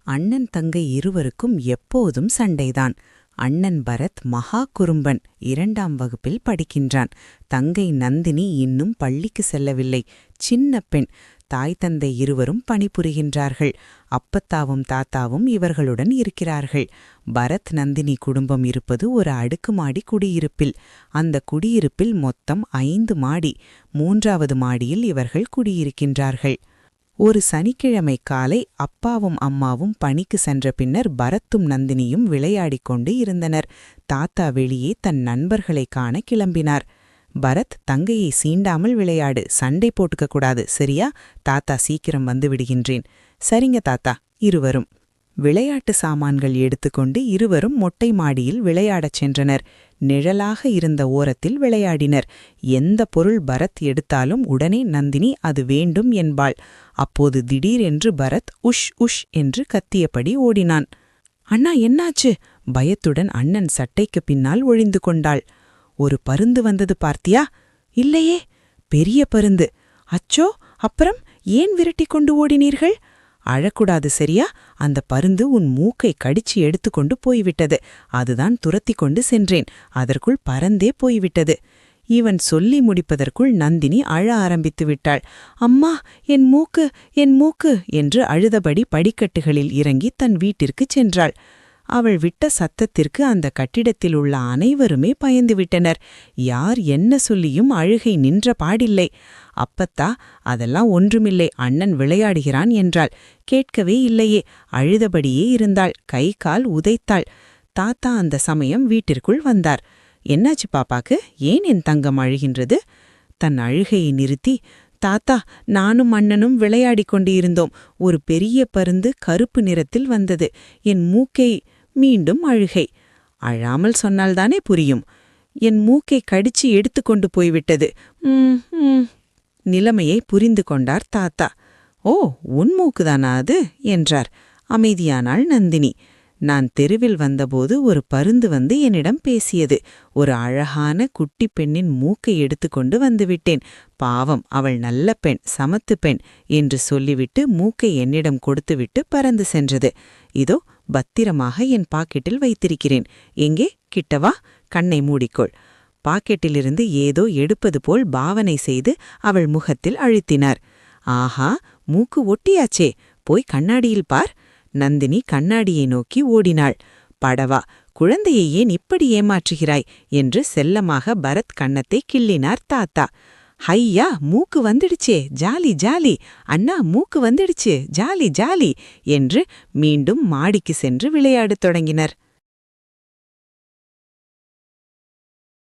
அண்ணன் தங்கை இருவருக்கும் எப்போதும் சண்டைதான். அண்ணன் பரத் மகா குறும்பன், 2ஆம் வகுப்பில் படிக்கின்றான். தங்கை நந்தினி இன்னும் பள்ளிக்கு செல்லவில்லை, சின்ன பெண். தாய் தந்தை இருவரும் பணிபுரிகின்றார்கள். அப்பத்தாவும் தாத்தாவும் இவர்களுடன் இருக்கிறார்கள். பரத் நந்தினி குடும்பம் இருப்பது ஒரு அடுக்குமாடி குடியிருப்பில். அந்த குடியிருப்பில் மொத்தம் 5 மாடி. 3ஆவது மாடியில் இவர்கள் குடியிருக்கின்றார்கள். ஒரு சனிக்கிழமை காலை அப்பாவும் அம்மாவும் பணிக்கு சென்ற பின்னர் பரத்தும் நந்தினியும் விளையாடிக் கொண்டு இருந்தனர். தாத்தா வெளியே தன் நண்பர்களை காண கிளம்பினார். பரத், தங்கையை சீண்டாமல் விளையாடு, சண்டை போட்டுக்க கூடாது, சரியா? தாத்தா சீக்கிரம் வந்து விடுகின்றேன். சரிங்க தாத்தா. இருவரும் விளையாட்டு சாமான்கள் எடுத்துக்கொண்டு இருவரும் மொட்டை மாடியில் விளையாடச் சென்றனர். நிழலாக இருந்த ஓரத்தில் விளையாடினர். எந்த பொருள் பரத் எடுத்தாலும் உடனே நந்தினி அது வேண்டும் என்பாள். அப்போது திடீரென்று பரத் உஷ் உஷ் என்று கத்தியபடி ஓடினான். அண்ணா, என்னாச்சு? பயத்துடன் அண்ணன் சட்டைக்கு பின்னால் ஒளிந்து கொண்டாள். ஒரு பருந்து வந்தது பார்த்தியா? இல்லையே. பெரிய பருந்து. அச்சோ, அப்புறம் ஏன் விரட்டி கொண்டு ஓடினீர்கள்? அழக்கூடாது, சரியா? அந்த பருந்து உன் மூக்கை கடிச்சு எடுத்துக்கொண்டு போய்விட்டது. அதுதான் துரத்தி கொண்டு சென்றேன். அதற்குள் பறந்தே போய்விட்டது. இவன் சொல்லி முடிப்பதற்குள் நந்தினி அழ ஆரம்பித்து விட்டாள். அம்மா, என் மூக்கு, என் மூக்கு என்று அழுதபடி படிக்கட்டுகளில் இறங்கி தன் வீட்டிற்குச் சென்றாள். அவள் விட்ட சத்தத்திற்கு அந்த கட்டிடத்தில் உள்ள அனைவருமே பயந்துவிட்டனர். யார் என்ன சொல்லியும் அழுகை நின்ற பாடில்லை. அப்பத்தா, அதெல்லாம் ஒன்றுமில்லை, அண்ணன் விளையாடுகிறான் என்றாள். கேட்கவே இல்லையே. அழுதபடியே இருந்தாள். கை கால் உதைத்தாள். தாத்தா அந்த சமயம் வீட்டிற்குள் வந்தார். என்னாச்சு பாப்பாக்கு? ஏன் என் தங்கம் அழுகின்றது? தன் அழுகையை நிறுத்தி, தாத்தா, நானும் அண்ணனும் விளையாடிக் கொண்டு இருந்தோம். ஒரு பெரிய பருந்து கருப்பு நிறத்தில் வந்தது. என் மூக்கை... மீண்டும் அழுகை. அழாமல் சொன்னால்தானே புரியும். என் மூக்கை கடிச்சு எடுத்துக்கொண்டு போய்விட்டது. நிலைமையை புரிந்து கொண்டார் தாத்தா. ஓ, உன் மூக்குதானா அது என்றார். அமைதியானாள் நந்தினி. நான் தெருவில் வந்தபோது ஒரு பருந்து வந்து என்னிடம் பேசியது. ஒரு அழகான குட்டி பெண்ணின் மூக்கை எடுத்துக்கொண்டு வந்துவிட்டேன். பாவம், அவள் நல்ல பெண், சமத்து பெண் என்று சொல்லிவிட்டு மூக்கை என்னிடம் கொடுத்துவிட்டு பறந்து சென்றது. இதோ பத்திரமாக என் பாக்கெட்டில் வைத்திருக்கிறேன். எங்கே? கிட்டவா? கண்ணை மூடிக்கொள். பாக்கெட்டிலிருந்து ஏதோ எடுப்பது போல் பாவனை செய்து அவள் முகத்தில் அழுத்தினார். ஆஹா, மூக்கு ஒட்டியாச்சே, போய் கண்ணாடியில் பார். நந்தினி கண்ணாடியை நோக்கி ஓடினாள். படவா, குழந்தையை ஏன் இப்படி ஏமாற்றுகிறாய் என்று செல்லமாக பரத் கன்னத்தை கிள்ளினார் தாத்தா. ஹையா, மூக்கு வந்துடுச்சே, ஜாலி ஜாலி, அண்ணா மூக்கு வந்துடுச்சு, ஜாலி ஜாலி என்று மீண்டும் மாடிக்கு சென்று விளையாடத் தொடங்கினர்.